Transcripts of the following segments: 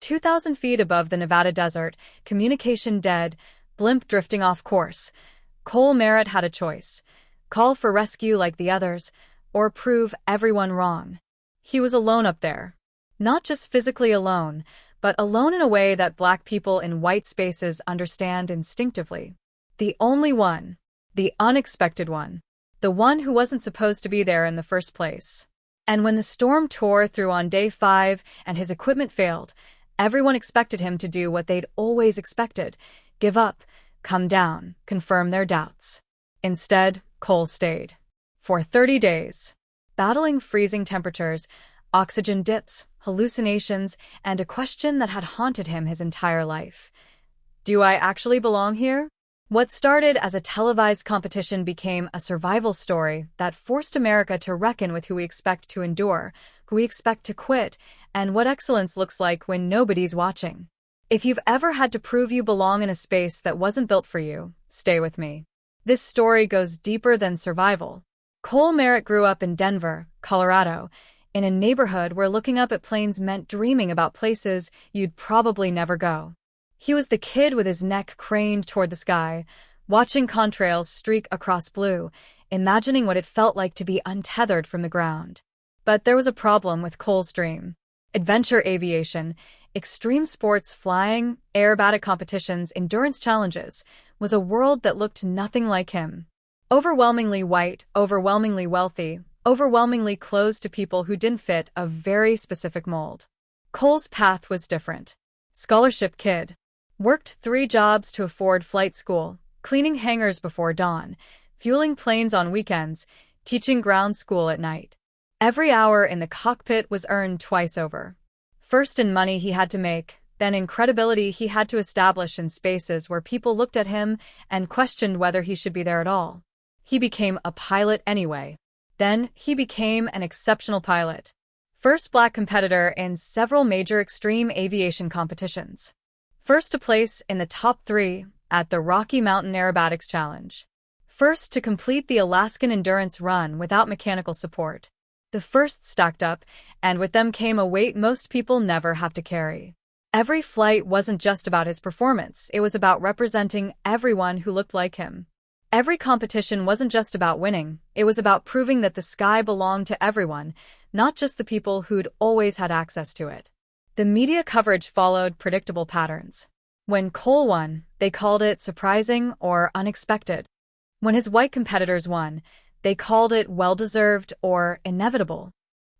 2,000 feet above the Nevada desert, communication dead, blimp drifting off course, Cole Merritt had a choice: call for rescue like the others, or prove everyone wrong. He was alone up there. Not just physically alone, but alone in a way that Black people in white spaces understand instinctively. The only one. The unexpected one. The one who wasn't supposed to be there in the first place. And when the storm tore through on day 5 and his equipment failed, everyone expected him to do what they'd always expected: give up, come down, confirm their doubts. Instead, Cole stayed. For 30 days. Battling freezing temperatures, oxygen dips, hallucinations, and a question that had haunted him his entire life. Do I actually belong here? What started as a televised competition became a survival story that forced America to reckon with who we expect to endure, who we expect to quit, and what excellence looks like when nobody's watching. If you've ever had to prove you belong in a space that wasn't built for you, stay with me. This story goes deeper than survival. Cole Merritt grew up in Denver, Colorado, in a neighborhood where looking up at planes meant dreaming about places you'd probably never go. He was the kid with his neck craned toward the sky, watching contrails streak across blue, imagining what it felt like to be untethered from the ground. But there was a problem with Cole's dream. Adventure aviation, extreme sports, flying, aerobatic competitions, endurance challenges, was a world that looked nothing like him. Overwhelmingly white, overwhelmingly wealthy, overwhelmingly closed to people who didn't fit a very specific mold. Cole's path was different. Scholarship kid. Worked 3 jobs to afford flight school, cleaning hangars before dawn, fueling planes on weekends, teaching ground school at night. Every hour in the cockpit was earned twice over. First in money he had to make, then in credibility he had to establish in spaces where people looked at him and questioned whether he should be there at all. He became a pilot anyway. Then he became an exceptional pilot. First Black competitor in several major extreme aviation competitions. First to place in the top 3 at the Rocky Mountain Aerobatics Challenge. First to complete the Alaskan Endurance Run without mechanical support. The first stacked up, and with them came a weight most people never have to carry. Every flight wasn't just about his performance, it was about representing everyone who looked like him. Every competition wasn't just about winning, it was about proving that the sky belonged to everyone, not just the people who'd always had access to it. The media coverage followed predictable patterns. When Cole won, they called it surprising or unexpected. When his white competitors won, they called it well-deserved or inevitable.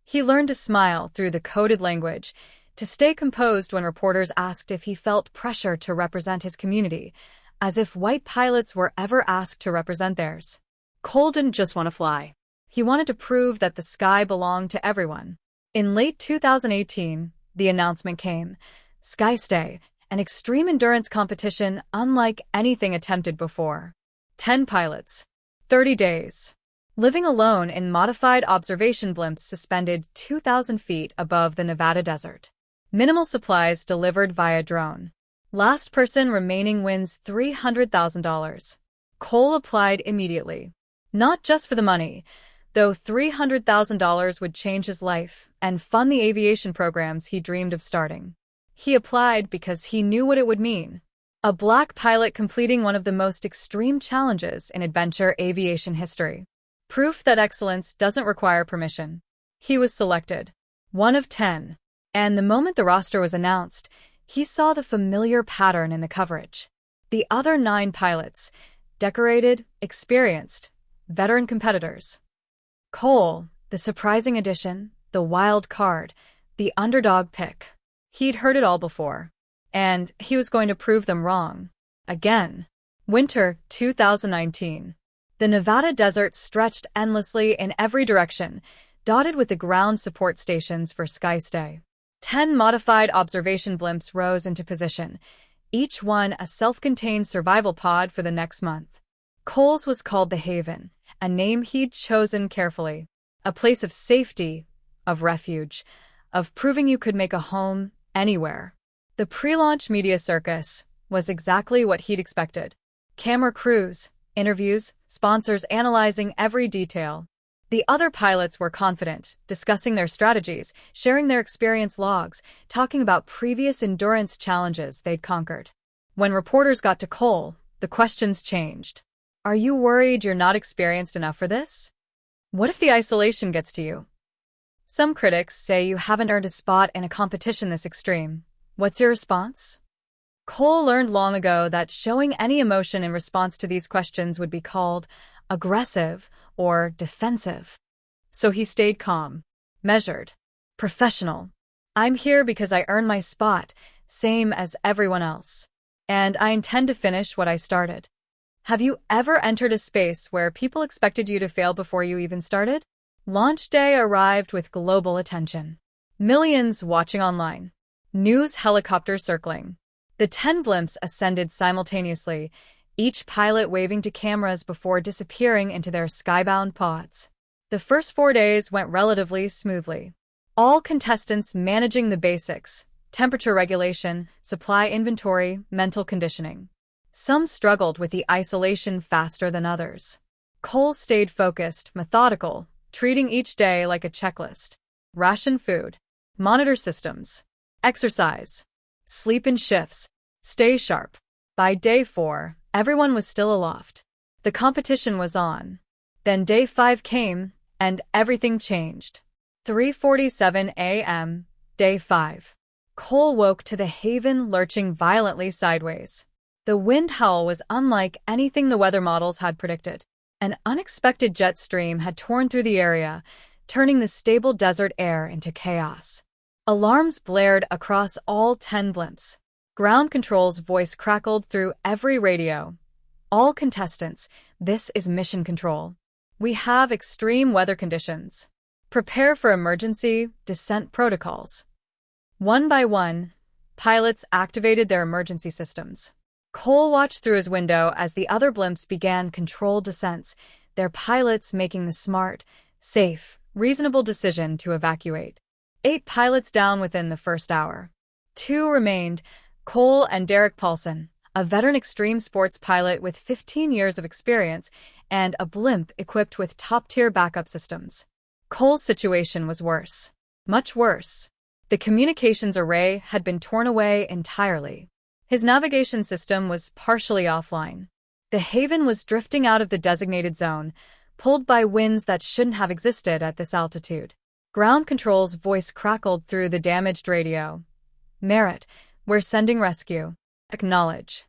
He learned to smile through the coded language, to stay composed when reporters asked if he felt pressure to represent his community, as if white pilots were ever asked to represent theirs. Cole didn't just want to fly. He wanted to prove that the sky belonged to everyone. In late 2018, the announcement came: SkyStay, an extreme endurance competition unlike anything attempted before. 10 pilots. 30 days. Living alone in modified observation blimps suspended 2,000 feet above the Nevada desert. Minimal supplies delivered via drone. Last person remaining wins $300,000. Cole applied immediately. Not just for the money, though $300,000 would change his life and fund the aviation programs he dreamed of starting. He applied because he knew what it would mean. A Black pilot completing one of the most extreme challenges in adventure aviation history. Proof that excellence doesn't require permission. He was selected. One of 10. And the moment the roster was announced, he saw the familiar pattern in the coverage. The other 9 pilots, decorated, experienced, veteran competitors. Cole, the surprising addition, the wild card, the underdog pick. He'd heard it all before. And he was going to prove them wrong. Again. Winter 2019. The Nevada desert stretched endlessly in every direction, dotted with the ground support stations for SkyStay. 10 modified observation blimps rose into position, each one a self-contained survival pod for the next month. Cole's was called the Haven, a name he'd chosen carefully. A place of safety, of refuge, of proving you could make a home anywhere. The pre-launch media circus was exactly what he'd expected. Camera crews, interviews, sponsors analyzing every detail. The other pilots were confident, discussing their strategies, sharing their experience logs, talking about previous endurance challenges they'd conquered. When reporters got to Cole, the questions changed. Are you worried you're not experienced enough for this? What if the isolation gets to you? Some critics say you haven't earned a spot in a competition this extreme. What's your response? Cole learned long ago that showing any emotion in response to these questions would be called aggressive or defensive. So he stayed calm, measured, professional. I'm here because I earned my spot, same as everyone else. And I intend to finish what I started. Have you ever entered a space where people expected you to fail before you even started? Launch day arrived with global attention. Millions watching online. News helicopters circling. The 10 blimps ascended simultaneously, each pilot waving to cameras before disappearing into their skybound pods. The first 4 days went relatively smoothly. All contestants managing the basics: temperature regulation, supply inventory, mental conditioning. Some struggled with the isolation faster than others. Cole stayed focused, methodical, treating each day like a checklist. Ration food, monitor systems, exercise, sleep in shifts, stay sharp. By day 4, everyone was still aloft. The competition was on. Then day 5 came, and everything changed. 3:47 a.m., day 5. Cole woke to the haven lurching violently sideways. The wind howl was unlike anything the weather models had predicted. An unexpected jet stream had torn through the area, turning the stable desert air into chaos. Alarms blared across all 10 blimps. Ground control's voice crackled through every radio. All contestants, this is mission control. We have extreme weather conditions. Prepare for emergency descent protocols. One by one, pilots activated their emergency systems. Cole watched through his window as the other blimps began controlled descents, their pilots making the smart, safe, reasonable decision to evacuate. 8 pilots down within the first hour. 2 remained, Cole and Derek Paulson, a veteran extreme sports pilot with 15 years of experience and a blimp equipped with top-tier backup systems. Cole's situation was worse. Much worse. The communications array had been torn away entirely. His navigation system was partially offline. The haven was drifting out of the designated zone, pulled by winds that shouldn't have existed at this altitude. Ground control's voice crackled through the damaged radio. Merritt, we're sending rescue. Acknowledge.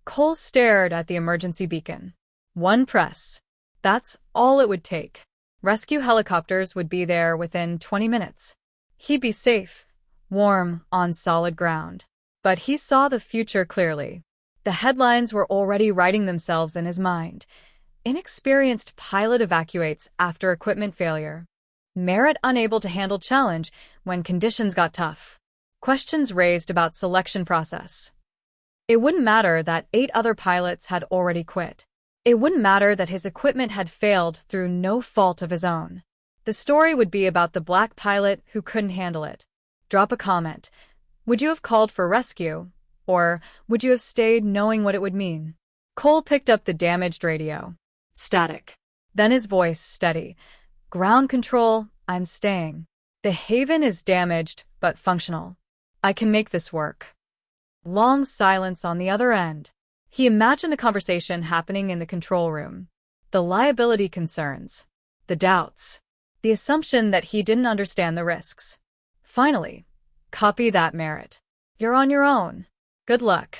Cole stared at the emergency beacon. One press. That's all it would take. Rescue helicopters would be there within 20 minutes. He'd be safe, warm, on solid ground. But he saw the future clearly. The headlines were already writing themselves in his mind. Inexperienced pilot evacuates after equipment failure. Merritt unable to handle challenge when conditions got tough. Questions raised about selection process. It wouldn't matter that 8 other pilots had already quit. It wouldn't matter that his equipment had failed through no fault of his own. The story would be about the black pilot who couldn't handle it. Drop a comment. Would you have called for rescue? Or would you have stayed knowing what it would mean? Cole picked up the damaged radio. Static. Then his voice steady. Ground control, I'm staying. The haven is damaged, but functional. I can make this work. Long silence on the other end. He imagined the conversation happening in the control room. The liability concerns. The doubts. The assumption that he didn't understand the risks. Finally, copy that, Merritt. You're on your own. Good luck.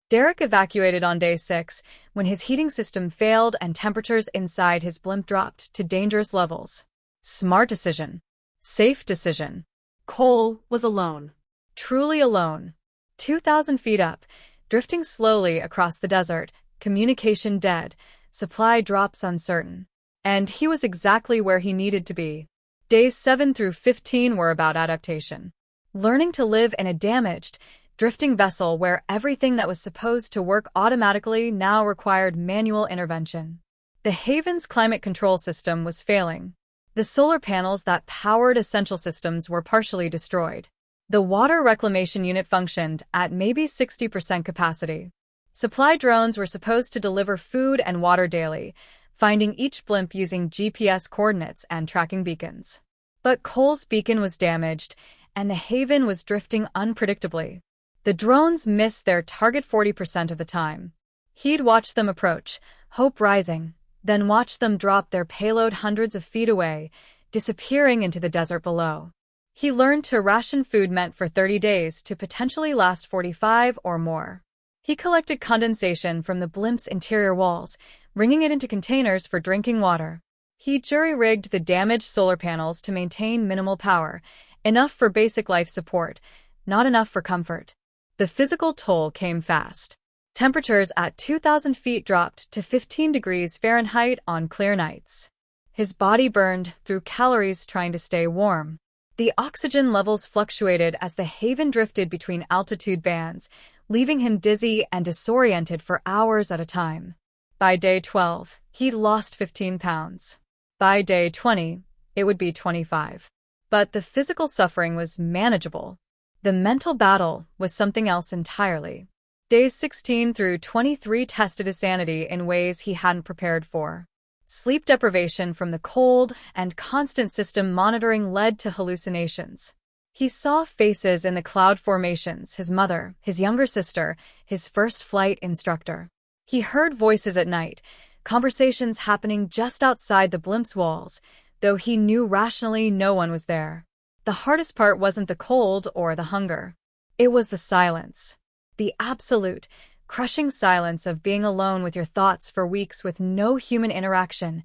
Derek evacuated on day 6 when his heating system failed and temperatures inside his blimp dropped to dangerous levels. Smart decision. Safe decision. Cole was alone. Truly alone. 2,000 feet up, drifting slowly across the desert, communication dead, supply drops uncertain. And he was exactly where he needed to be. Days 7 through 15 were about adaptation. Learning to live in a damaged, drifting vessel where everything that was supposed to work automatically now required manual intervention. The haven's climate control system was failing. The solar panels that powered essential systems were partially destroyed. The water reclamation unit functioned at maybe 60% capacity. Supply drones were supposed to deliver food and water daily, finding each blimp using GPS coordinates and tracking beacons. But Cole's beacon was damaged, and the Haven was drifting unpredictably. The drones missed their target 40% of the time. He'd watch them approach, hope rising, then watch them drop their payload hundreds of feet away, disappearing into the desert below. He learned to ration food meant for 30 days to potentially last 45 or more. He collected condensation from the blimp's interior walls, bringing it into containers for drinking water. He jury-rigged the damaged solar panels to maintain minimal power, enough for basic life support, not enough for comfort. The physical toll came fast. Temperatures at 2,000 feet dropped to 15 degrees Fahrenheit on clear nights. His body burned through calories trying to stay warm. The oxygen levels fluctuated as the Haven drifted between altitude bands, leaving him dizzy and disoriented for hours at a time. By day 12, he'd lost 15 pounds. By day 20, it would be 25. But the physical suffering was manageable. The mental battle was something else entirely. Days 16 through 23 tested his sanity in ways he hadn't prepared for. Sleep deprivation from the cold and constant system monitoring led to hallucinations. He saw faces in the cloud formations, his mother, his younger sister, his first flight instructor. He heard voices at night, conversations happening just outside the blimp's walls, though he knew rationally no one was there. The hardest part wasn't the cold or the hunger. It was the silence. The absolute, crushing silence of being alone with your thoughts for weeks with no human interaction,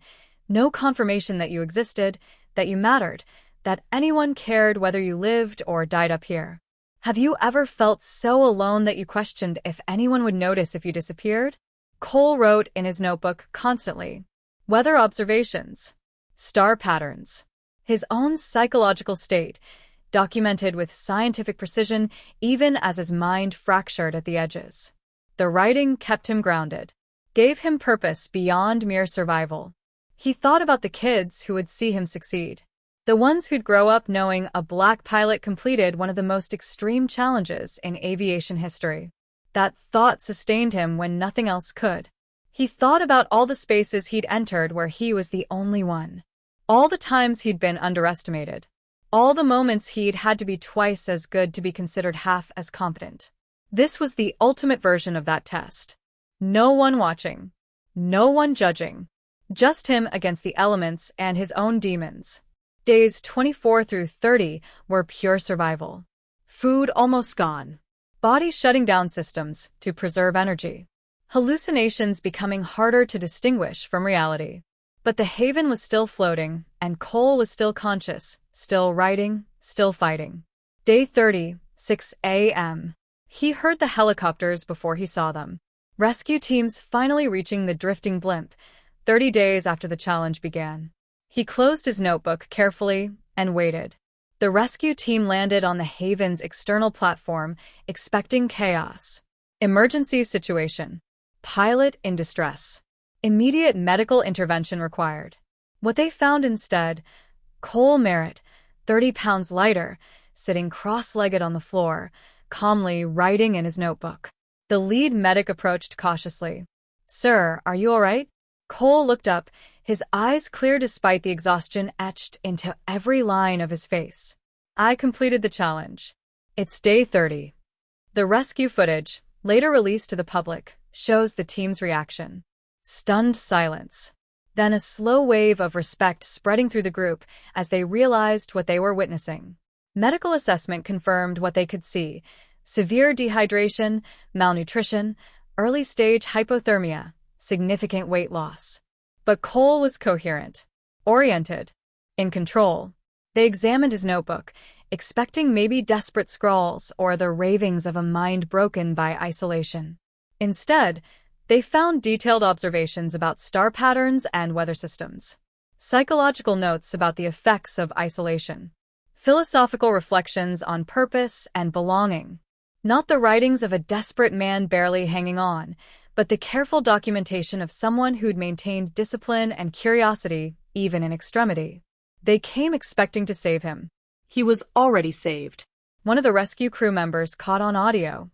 no confirmation that you existed, that you mattered, that anyone cared whether you lived or died up here. Have you ever felt so alone that you questioned if anyone would notice if you disappeared? Cole wrote in his notebook constantly. Weather observations, star patterns, his own psychological state, documented with scientific precision even as his mind fractured at the edges. The writing kept him grounded, gave him purpose beyond mere survival. He thought about the kids who would see him succeed, the ones who'd grow up knowing a black pilot completed one of the most extreme challenges in aviation history. That thought sustained him when nothing else could. He thought about all the spaces he'd entered where he was the only one, all the times he'd been underestimated, all the moments he'd had to be twice as good to be considered half as competent. This was the ultimate version of that test. No one watching, no one judging, just him against the elements and his own demons. Days 24 through 30 were pure survival. Food almost gone. Body shutting down systems to preserve energy. Hallucinations becoming harder to distinguish from reality. But the Haven was still floating, and Cole was still conscious, still writing, still fighting. Day 30, 6 a.m. He heard the helicopters before he saw them. Rescue teams finally reaching the drifting blimp, 30 days after the challenge began. He closed his notebook carefully and waited. The rescue team landed on the Haven's external platform, expecting chaos. Emergency situation. Pilot in distress. Immediate medical intervention required. What they found instead, Cole Merritt, 30 pounds lighter, sitting cross-legged on the floor, calmly writing in his notebook. The lead medic approached cautiously. "Sir, are you all right?" Cole looked up, his eyes clear despite the exhaustion etched into every line of his face. "I completed the challenge. It's day 30. The rescue footage, later released to the public, shows the team's reaction. Stunned silence. Then a slow wave of respect spreading through the group as they realized what they were witnessing. Medical assessment confirmed what they could see: severe dehydration, malnutrition, early-stage hypothermia, significant weight loss. But Cole was coherent, oriented, in control. They examined his notebook, expecting maybe desperate scrawls or the ravings of a mind broken by isolation. Instead, they found detailed observations about star patterns and weather systems, psychological notes about the effects of isolation, philosophical reflections on purpose and belonging. Not the writings of a desperate man barely hanging on, but the careful documentation of someone who'd maintained discipline and curiosity even in extremity. They came expecting to save him. He was already saved. One of the rescue crew members caught on audio.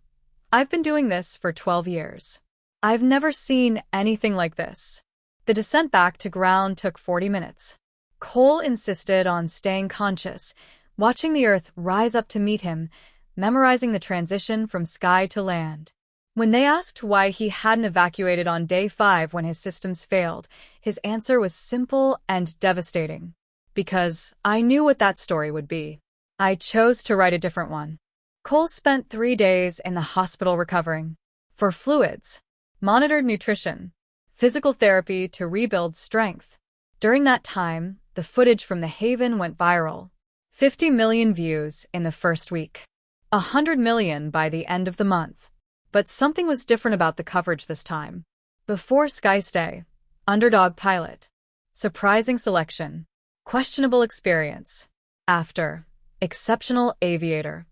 "I've been doing this for 12 years. I've never seen anything like this." The descent back to ground took 40 minutes. Cole insisted on staying conscious, watching the Earth rise up to meet him, memorizing the transition from sky to land. When they asked why he hadn't evacuated on day 5 when his systems failed, his answer was simple and devastating. Because I knew what that story would be. I chose to write a different one. Cole spent 3 days in the hospital recovering. For fluids, monitored nutrition, physical therapy to rebuild strength. During that time, the footage from the Haven went viral. 50 million views in the first week. 100 million by the end of the month. But something was different about the coverage this time. Before Skystay, underdog pilot. Surprising selection. Questionable experience. After, exceptional aviator.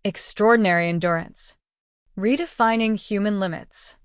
Extraordinary endurance. Redefining human limits.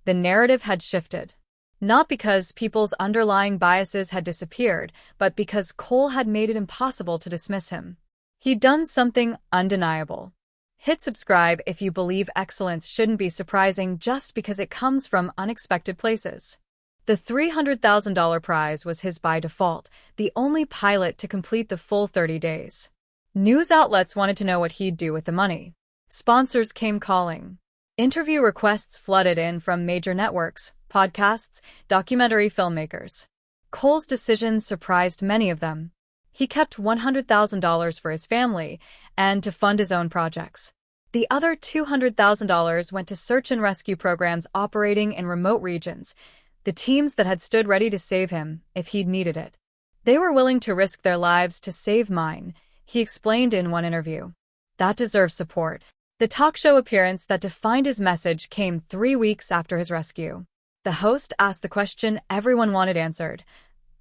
The narrative had shifted. Not because people's underlying biases had disappeared, but because Cole had made it impossible to dismiss him. He'd done something undeniable. Hit subscribe if you believe excellence shouldn't be surprising just because it comes from unexpected places. The $300,000 prize was his by default, the only pilot to complete the full 30 days. News outlets wanted to know what he'd do with the money. Sponsors came calling. Interview requests flooded in from major networks, podcasts, documentary filmmakers. Cole's decision surprised many of them. He kept $100,000 for his family and to fund his own projects. The other $200,000 went to search and rescue programs operating in remote regions, the teams that had stood ready to save him if he'd needed it. They were willing to risk their lives to save mine, he explained in one interview. That deserves support. The talk show appearance that defined his message came 3 weeks after his rescue. The host asked the question everyone wanted answered.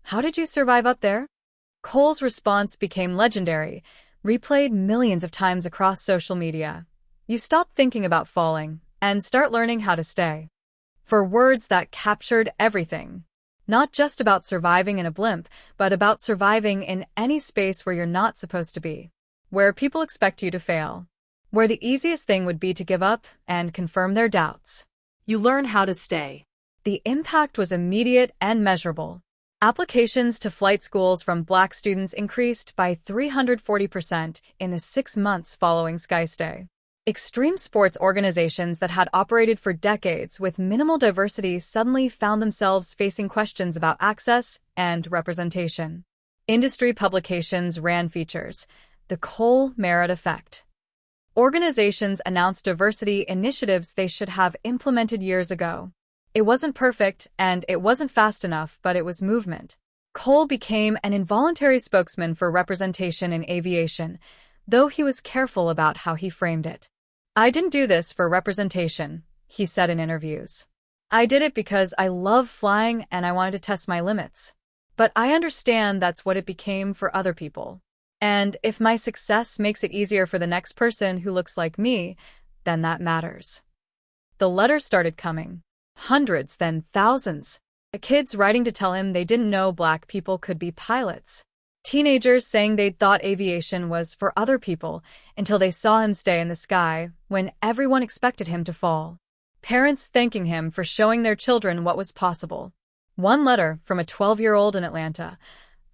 How did you survive up there? Cole's response became legendary, replayed millions of times across social media. You stop thinking about falling and start learning how to stay. For words that captured everything. Not just about surviving in a blimp, but about surviving in any space where you're not supposed to be. Where people expect you to fail. Where the easiest thing would be to give up and confirm their doubts. You learn how to stay. The impact was immediate and measurable. Applications to flight schools from Black students increased by 340% in the 6 months following Skystay. Extreme sports organizations that had operated for decades with minimal diversity suddenly found themselves facing questions about access and representation. Industry publications ran features. The Cole Merit Effect. Organizations announced diversity initiatives they should have implemented years ago. It wasn't perfect, and it wasn't fast enough, but it was movement. Cole became an involuntary spokesman for representation in aviation, though he was careful about how he framed it. I didn't do this for representation, he said in interviews. I did it because I love flying and I wanted to test my limits. But I understand that's what it became for other people. And if my success makes it easier for the next person who looks like me, then that matters. The letters started coming. Hundreds, then thousands. Kids writing to tell him they didn't know Black people could be pilots. Teenagers saying they'd thought aviation was for other people until they saw him stay in the sky when everyone expected him to fall. Parents thanking him for showing their children what was possible. One letter from a 12-year-old in Atlanta.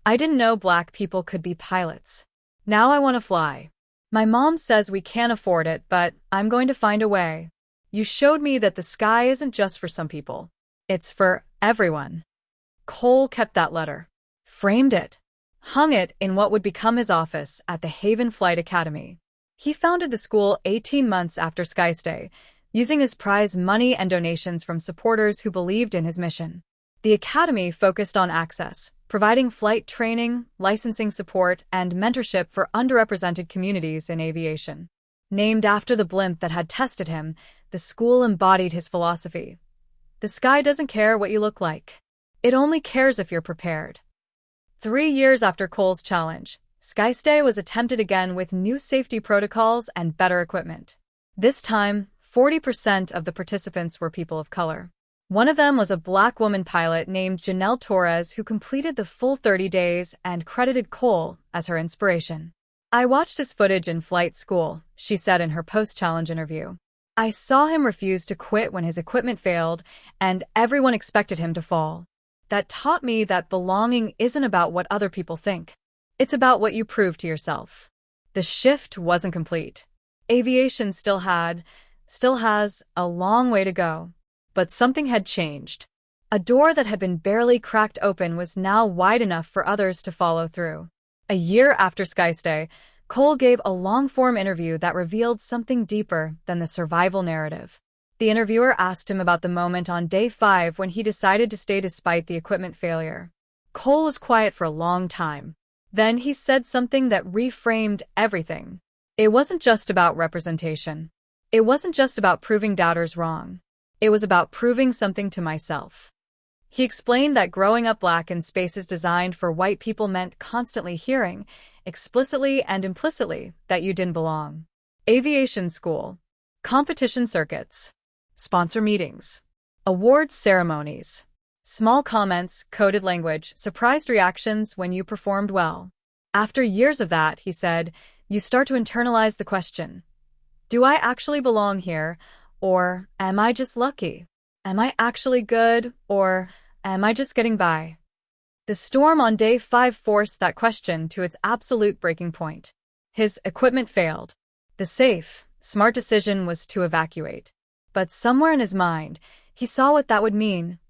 I didn't know Black people could be pilots. Now I want to fly. My mom says we can't afford it, but I'm going to find a way. You showed me that the sky isn't just for some people. It's for everyone. Cole kept that letter, framed it, hung it in what would become his office at the Haven Flight Academy. He founded the school 18 months after Skystay, using his prize money and donations from supporters who believed in his mission. The academy focused on access, providing flight training, licensing support, and mentorship for underrepresented communities in aviation. Named after the blimp that had tested him, the school embodied his philosophy. The sky doesn't care what you look like. It only cares if you're prepared. 3 years after Cole's challenge, Skystay was attempted again with new safety protocols and better equipment. This time, 40% of the participants were people of color. One of them was a Black woman pilot named Janelle Torres who completed the full 30 days and credited Cole as her inspiration. I watched his footage in flight school, she said in her post-challenge interview. I saw him refuse to quit when his equipment failed, and everyone expected him to fall. that taught me that belonging isn't about what other people think. It's about what you prove to yourself. The shift wasn't complete. Aviation still has a long way to go. But something had changed. A door that had been barely cracked open was now wide enough for others to follow through. A year after Skystay, Cole gave a long-form interview that revealed something deeper than the survival narrative. The interviewer asked him about the moment on day 5 when he decided to stay despite the equipment failure. Cole was quiet for a long time. Then he said something that reframed everything. It wasn't just about representation. It wasn't just about proving doubters wrong. It was about proving something to myself. He explained that growing up Black in spaces designed for white people meant constantly hearing, explicitly and implicitly, that you didn't belong. Aviation school, competition circuits, sponsor meetings, awards ceremonies, small comments, coded language, surprised reactions when you performed well. After years of that, he said, you start to internalize the question, do I actually belong here, or am I just lucky? Am I actually good, or am I just getting by? The storm on day 5 forced that question to its absolute breaking point. His equipment failed. The safe, smart decision was to evacuate. But somewhere in his mind, he saw what that would mean.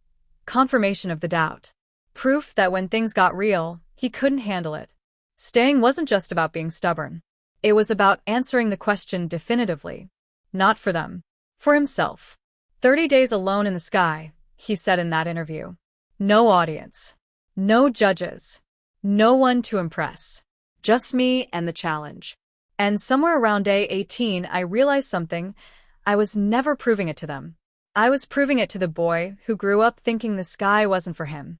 Confirmation of the doubt. Proof that when things got real, he couldn't handle it. Staying wasn't just about being stubborn. It was about answering the question definitively. Not for them. For himself. 30 days alone in the sky, he said in that interview. No audience. No judges. No one to impress. Just me and the challenge. And somewhere around day 18, I realized something. I was never proving it to them. I was proving it to the boy who grew up thinking the sky wasn't for him.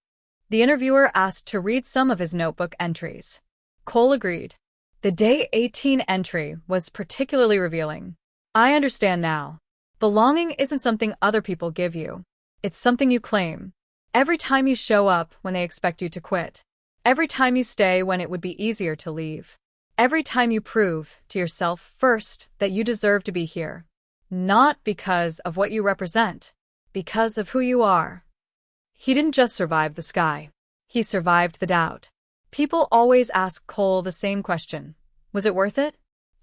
The interviewer asked to read some of his notebook entries. Cole agreed. The day 18 entry was particularly revealing. I understand now. Belonging isn't something other people give you. It's something you claim. Every time you show up when they expect you to quit. Every time you stay when it would be easier to leave. Every time you prove to yourself first that you deserve to be here. Not because of what you represent, because of who you are. He didn't just survive the sky. He survived the doubt. People always ask Cole the same question. Was it worth it?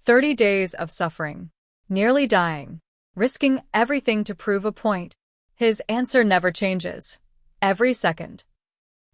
30 days of suffering. Nearly dying. Risking everything to prove a point. His answer never changes. Every second.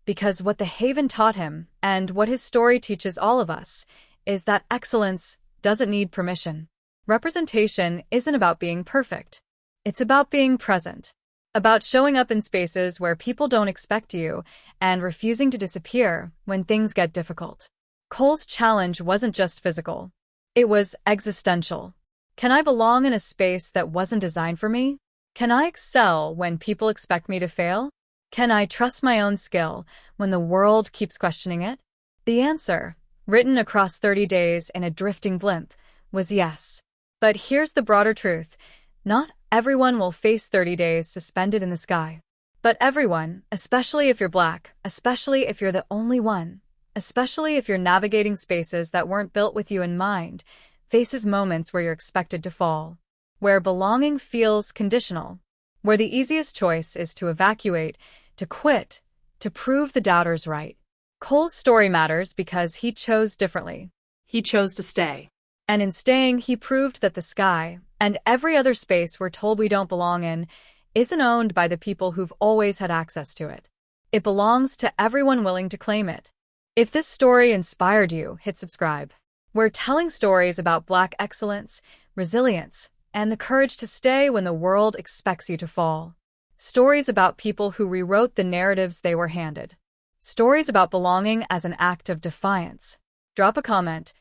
Because what the Haven taught him, and what his story teaches all of us, is that excellence doesn't need permission. Representation isn't about being perfect. It's about being present. About showing up in spaces where people don't expect you, and refusing to disappear when things get difficult. Cole's challenge wasn't just physical. It was existential. Can I belong in a space that wasn't designed for me? Can I excel when people expect me to fail? Can I trust my own skill when the world keeps questioning it? The answer, written across 30 days in a drifting blimp, was yes. But here's the broader truth. Not everyone will face 30 days suspended in the sky. But everyone, especially if you're Black, especially if you're the only one, especially if you're navigating spaces that weren't built with you in mind, faces moments where you're expected to fall. Where belonging feels conditional. Where the easiest choice is to evacuate, to quit, to prove the doubters right. Cole's story matters because he chose differently. He chose to stay. And in staying, he proved that the sky, and every other space we're told we don't belong in, isn't owned by the people who've always had access to it. It belongs to everyone willing to claim it. If this story inspired you, hit subscribe. We're telling stories about Black excellence, resilience, and the courage to stay when the world expects you to fall. Stories about people who rewrote the narratives they were handed. Stories about belonging as an act of defiance. Drop a comment.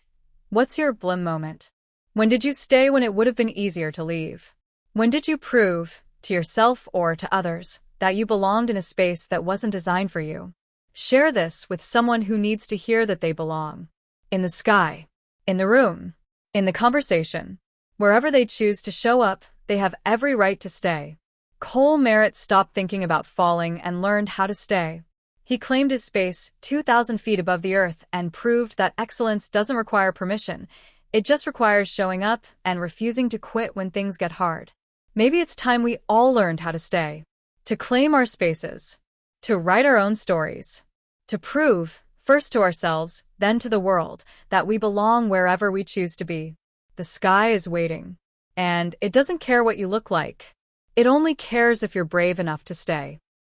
What's your blim moment? When did you stay when it would have been easier to leave? When did you prove, to yourself or to others, that you belonged in a space that wasn't designed for you? Share this with someone who needs to hear that they belong. In the sky. In the room. In the conversation. Wherever they choose to show up, they have every right to stay. Cole Merritt stopped thinking about falling and learned how to stay. He claimed his space 2,000 feet above the earth and proved that excellence doesn't require permission. It just requires showing up and refusing to quit when things get hard. Maybe it's time we all learned how to stay. To claim our spaces. To write our own stories. To prove, first to ourselves, then to the world, that we belong wherever we choose to be. The sky is waiting. And it doesn't care what you look like. It only cares if you're brave enough to stay.